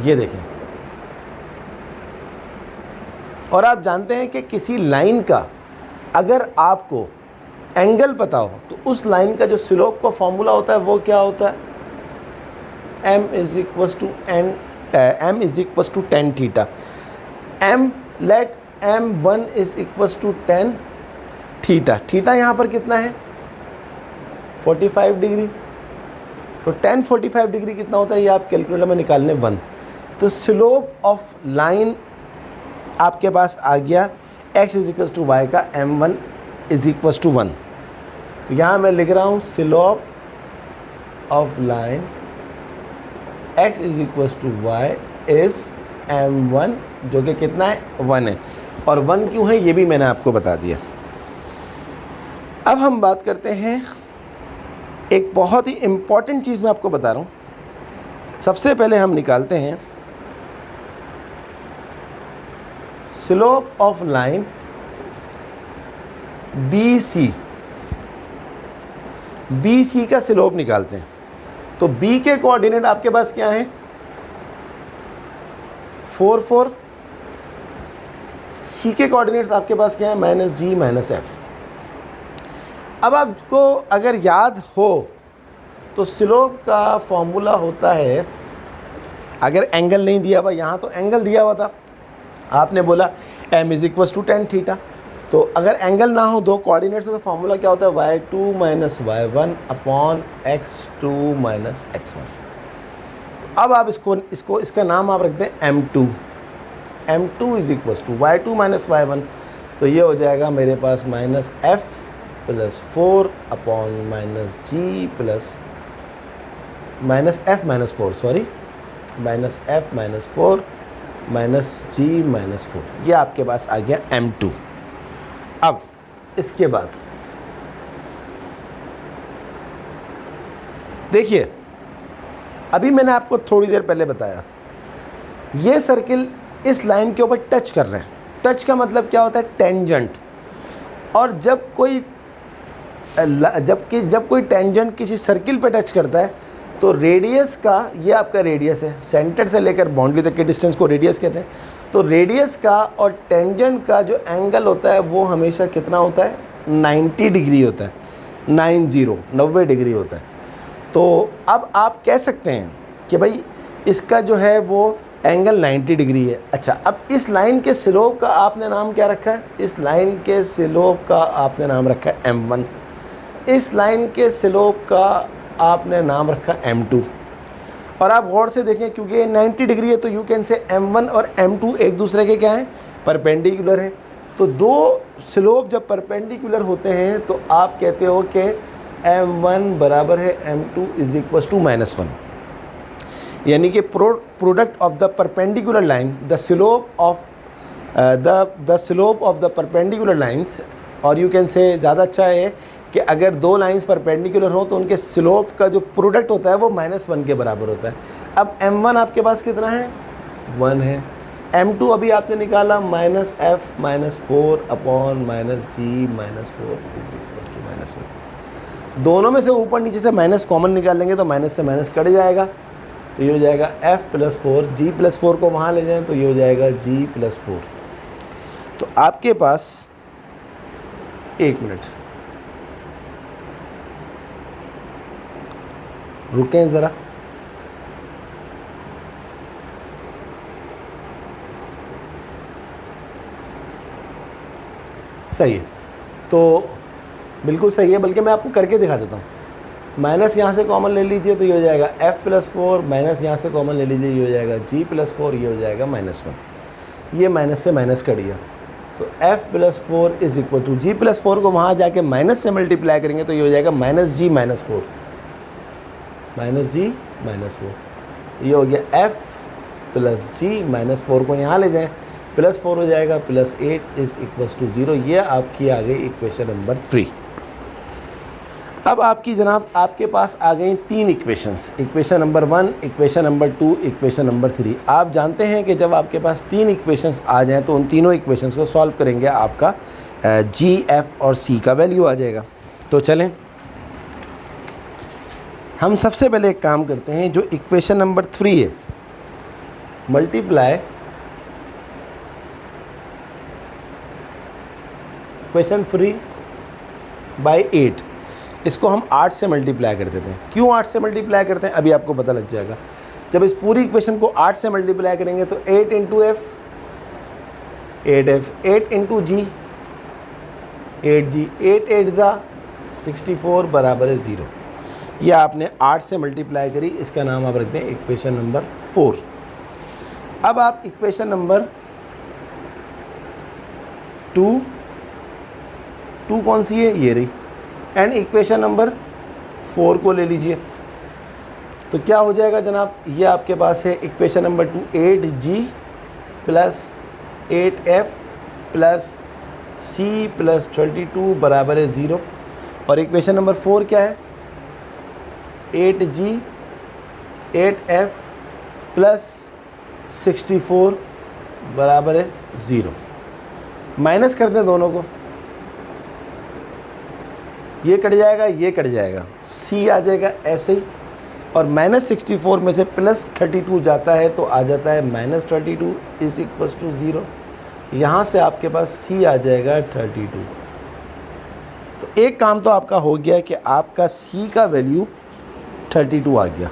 ये देखें, और आप जानते हैं कि किसी लाइन का अगर आपको एंगल पता हो तो उस लाइन का जो स्लोप का फॉर्मूला होता है वो क्या होता है, m = tan theta. Let m1 = tan theta. Theta यहाँ पर कितना है 45 डिग्री। तो tan 45 डिग्री कितना होता है ये आप कैलकुलेटर में निकालने 1। तो स्लोप ऑफ लाइन आपके पास आ गया x is equal to y का m1 इज इक्वल टू 1। तो यहाँ मैं लिख रहा हूँ slope of line x is equal to y is m1, जो कि कितना है 1 है, और 1 क्यों है ये भी मैंने आपको बता दिया। अब हम बात करते हैं, एक बहुत ही इम्पॉर्टेंट चीज़ मैं आपको बता रहा हूँ। सबसे पहले हम निकालते हैं slope of line BC, BC का स्लोप निकालते हैं। तो B के कोऑर्डिनेट आपके पास क्या है 4 4, C के कोऑर्डिनेट्स आपके पास क्या है -G -F। अब आपको अगर याद हो तो स्लोप का फॉर्मूला होता है, अगर एंगल नहीं दिया हुआ, यहाँ तो एंगल दिया हुआ था, आपने बोला m is equal to tan theta, तो अगर एंगल ना हो, दो कोऑर्डिनेट्स तो फॉर्मूला क्या होता है y2 - y1 upon x2 - x1। तो अब आप इसका नाम आप रख दें m2, m2 is equal to y2 - y1, तो ये हो जाएगा मेरे पास -f plus 4 upon -g plus -f - 4, sorry -f - 4 -g - 4, ये आपके पास आ गया m2। अब इसके बाद देखिए, अभी मैंने आपको थोड़ी देर पहले बताया ये सर्किल इस लाइन के ऊपर टच कर रहे हैं। टच का मतलब क्या होता है टेंजेंट, और जब कोई टेंजेंट किसी सर्किल पे टच करता है तो रेडियस का, ये आपका रेडियस है, सेंटर से लेकर बाउंड्री तक के डिस्टेंस को रेडियस कहते हैं। तो रेडियस का और टेंजेंट का जो एंगल होता है वो हमेशा कितना होता है 90 डिग्री होता है, 90 डिग्री होता है। तो अब आप कह सकते हैं कि भाई इसका जो है वो एंगल 90 डिग्री है। अच्छा, अब इस लाइन के स्लोप का आपने नाम क्या रखा है, इस लाइन के स्लोप का आपने नाम रखा है m1, इस लाइन के स्लोप का आपने नाम रखा m2। और आप गौर से देखें, क्योंकि ये 90 डिग्री है तो यू कैन से m1 और m2 एक दूसरे के क्या हैं परपेंडिकुलर है। तो दो स्लोप जब परपेंडिकुलर होते हैं तो आप कहते हो कि m1 बराबर है m2 इज इक्वल टू -1, यानी कि product of the perpendicular line, the slope of the perpendicular lines, और यू कैन से ज़्यादा अच्छा है कि अगर दो लाइंस परपेंडिकुलर हो तो उनके स्लोप का जो प्रोडक्ट होता है वो -1 के बराबर होता है। अब m1 आपके पास कितना है 1 है, m2 अभी आपने निकाला -f - 4 upon -g - 4 is equal to -1। दोनों में से ऊपर नीचे से माइनस कॉमन निकालेंगे तो माइनस से माइनस कट जाएगा, तो ये हो जाएगा f + 4, g + 4 को वहाँ ले जाएं तो ये हो जाएगा g + 4। तो आपके पास, एक मिनट रुकें ज़रा, सही है, तो बिल्कुल सही है, बल्कि मैं आपको करके दिखा देता हूँ। माइनस यहाँ से कॉमन ले लीजिए तो ये हो जाएगा f + 4, माइनस यहाँ से कॉमन ले लीजिए ये हो जाएगा g + 4, ये हो जाएगा -1, ये माइनस से माइनस कट गया। तो f + 4 is equal to g + 4 को वहाँ जाके माइनस से मल्टीप्लाई करेंगे तो ये हो जाएगा -g - 4, -g - 4, ये हो गया f + g - 4 को यहाँ ले जाएं, +4 हो जाएगा, +8 इज इक्वल टू 0। ये आपकी आ गई इक्वेशन नंबर 3। अब आपकी जनाब आपके पास आ गई 3 equations, equation number 1, equation number 2, equation number 3। आप जानते हैं कि जब आपके पास 3 इक्वेशंस आ जाएं तो उन तीनों इक्वेशंस को सॉल्व करेंगे, आपका g, f और c का वैल्यू आ जाएगा। तो चलें हम सबसे पहले एक काम करते हैं, जो इक्वेशन नंबर 3 है, मल्टीप्लाई इक्वेशन 3 बाई 8, इसको हम 8 से मल्टीप्लाई कर देते हैं। क्यों 8 से मल्टीप्लाई करते हैं अभी आपको पता लग जाएगा। जब इस पूरी इक्वेशन को 8 से मल्टीप्लाई करेंगे तो 8 × f 8f, 8 × g 8g, 8 8 ज़ा 64 बराबर है 0। यह आपने 8 से मल्टीप्लाई करी, इसका नाम आप रखते हैं इक्वेशन नंबर 4। अब आप इक्वेशन नंबर टू कौन सी है, ये रही। एंड इक्वेशन नंबर 4 को ले लीजिए, तो क्या हो जाएगा जनाब, ये आपके पास है equation number 2, 8g plus 8f plus c plus 32 बराबर है 0। और इक्वेशन नंबर 4 क्या है, 8g 8f प्लस 64 बराबर है 0। माइनस कर दें दोनों को, ये कट जाएगा, ये कट जाएगा, c आ जाएगा ऐसे ही, और -64 में से +32 जाता है तो आ जाता है -32 इज इक्वल टू 0। यहाँ से आपके पास c आ जाएगा 32। तो एक काम तो आपका हो गया कि आपका c का वैल्यू 32 आ गया।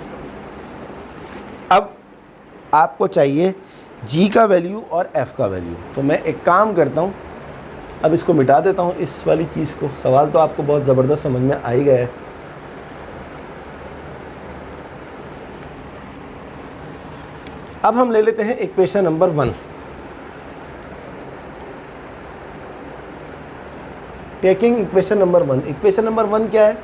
अब आपको चाहिए g का वैल्यू और f का वैल्यू। तो मैं एक काम करता हूँ, अब इसको मिटा देता हूँ इस वाली चीज़ को। सवाल तो आपको बहुत ज़बरदस्त समझ में आ ही गया है। अब हम ले लेते हैं equation number 1। Taking equation number 1, equation number 1 क्या है,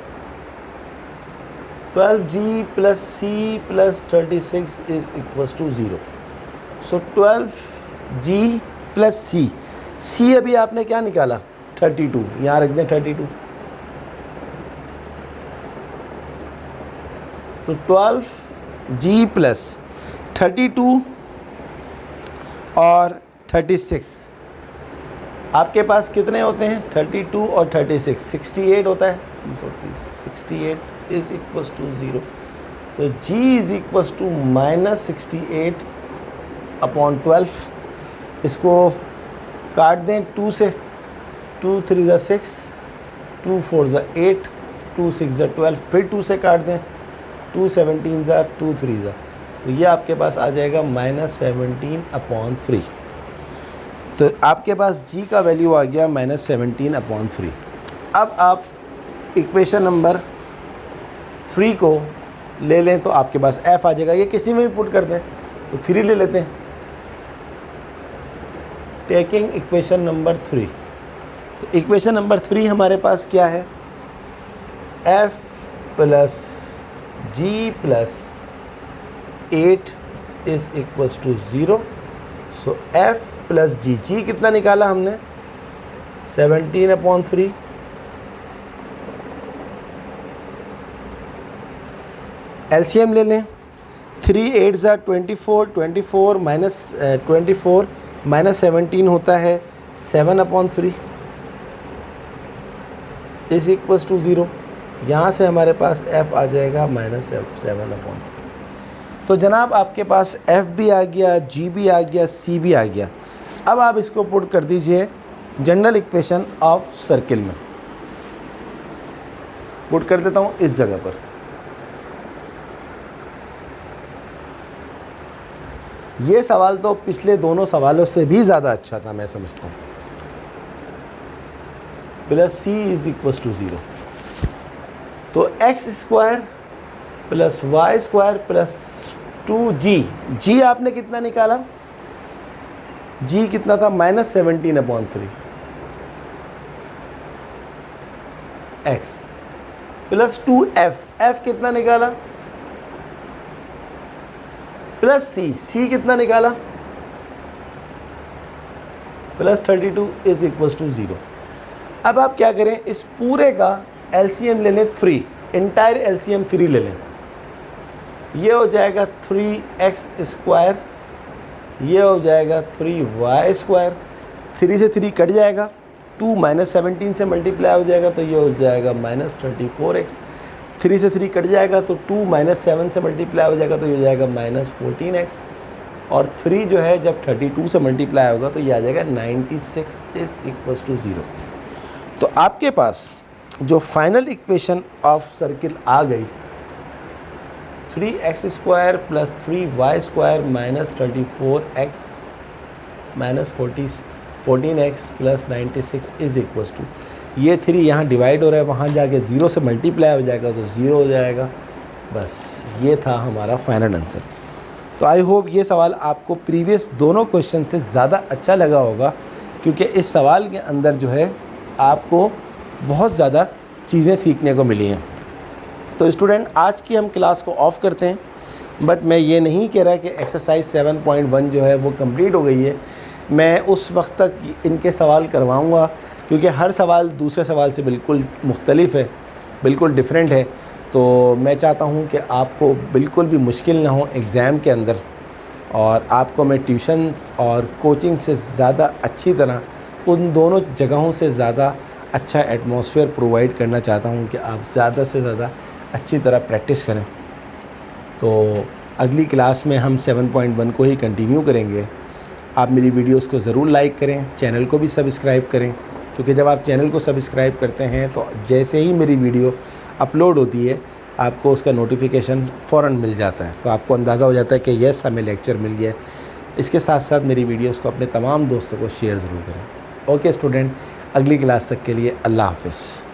12g plus c plus 36 is equal to 0। So 12g plus c अभी आपने क्या निकाला, 32, यहाँ रख दें 32। तो 12g प्लस 32 और 36 आपके पास कितने होते हैं, 32 और 36 68 होता है, 30 और 30 68 इज इक्वल टू 0। तो g is equal to -68 upon 12। इसको काट दें 2 से, 2 3 ज़ा 6, 2 4 ज़ा 8, 2 6 ज़ा 12, फिर 2 से काट दें, 2 17 ज़ा 2 3 ज़ा, तो ये आपके पास आ जाएगा -17 अपॉन 3। तो आपके पास g का वैल्यू आ गया -17 अपॉन 3। अब आप इक्वेशन नंबर 3 को ले लें तो आपके पास f आ जाएगा। ये किसी में भी पुट कर दें, तो 3 ले लेते हैं। टेकिंग इक्वेशन नंबर 3, तो इक्वेशन नंबर 3 हमारे पास क्या है, f plus g plus 8 is equal to 0। So f plus g कितना निकाला हमने, 17 अपॉन 3। एलसीएम ले लें, 3 8 ज़ा 24, 24 माइनस 24 माइनस 17 होता है 7 अपॉन 3 इज इक्वल टू 0। यहाँ से हमारे पास f आ जाएगा -7 अपॉन 3। तो जनाब आपके पास f भी आ गया, g भी आ गया, c भी आ गया। अब आप इसको पुट कर दीजिए जनरल इक्वेशन ऑफ सर्किल में। पुट कर देता हूँ इस जगह पर। ये सवाल तो पिछले दोनों सवालों से भी ज़्यादा अच्छा था, मैं समझता हूँ। Plus c is equal to 0। तो x square plus Y square plus 2g आपने कितना निकाला, g कितना था, -17 अपॉन 3 x प्लस 2f कितना निकाला, प्लस c कितना निकाला, प्लस 32 इज इक्वल टू 0। अब आप क्या करें, इस पूरे का एलसीएम ले लें 3, इंटायर एलसीएम 3 ले लें। ये हो जाएगा 3x स्क्वायर, ये हो जाएगा 3y स्क्वायर, 3 से 3 कट जाएगा, 2 -17 से मल्टीप्लाई हो जाएगा तो ये हो जाएगा -34x, 3 से 3 कट जाएगा तो 2 -7 से मल्टीप्लाई हो जाएगा तो ये हो जाएगा -14x, और 3 जो है जब 32 से मल्टीप्लाई होगा तो ये आ जाएगा 96 इज इक्वल टू 0। तो आपके पास जो फाइनल इक्वेशन ऑफ सर्किल आ गई, 3x square plus 3y square minus 34x minus 14x plus 96 is equal to, ये 3 यहाँ डिवाइड हो रहा है, वहाँ जाके 0 से मल्टीप्लाई हो जाएगा तो 0 हो जाएगा। बस ये था हमारा फाइनल आंसर। तो आई होप ये सवाल आपको प्रीवियस दोनों क्वेश्चन से ज़्यादा अच्छा लगा होगा। क्योंकि इस सवाल के अंदर जो है आपको बहुत ज़्यादा चीज़ें सीखने को मिली हैं। तो स्टूडेंट, आज की हम क्लास को ऑफ़ करते हैं, बट मैं ये नहीं कह रहा कि एक्सरसाइज 7.1 जो है वो कंप्लीट हो गई है। मैं उस वक्त तक इनके सवाल करवाऊँगा, क्योंकि हर सवाल दूसरे सवाल से बिल्कुल मुख्तलिफ है, बिल्कुल डिफरेंट है। तो मैं चाहता हूँ कि आपको बिल्कुल भी मुश्किल ना हो एग्ज़ाम के अंदर, और आपको मैं ट्यूशन और कोचिंग से ज़्यादा अच्छी तरह, उन दोनों जगहों से ज़्यादा अच्छा एटमॉस्फेयर प्रोवाइड करना चाहता हूँ कि आप ज़्यादा से ज़्यादा अच्छी तरह प्रैक्टिस करें। तो अगली क्लास में हम 7.1 को ही कंटिन्यू करेंगे। आप मेरी वीडियोस को ज़रूर लाइक करें, चैनल को भी सब्सक्राइब करें, क्योंकि जब आप चैनल को सब्सक्राइब करते हैं तो जैसे ही मेरी वीडियो अपलोड होती है आपको उसका नोटिफिकेशन फ़ौरन मिल जाता है, तो आपको अंदाज़ा हो जाता है कि यस, हमें लेक्चर मिल गया। इसके साथ साथ मेरी वीडियोस को अपने तमाम दोस्तों को शेयर ज़रूर करें। ओके स्टूडेंट, अगली क्लास तक के लिए अल्लाह हाफ़िज़।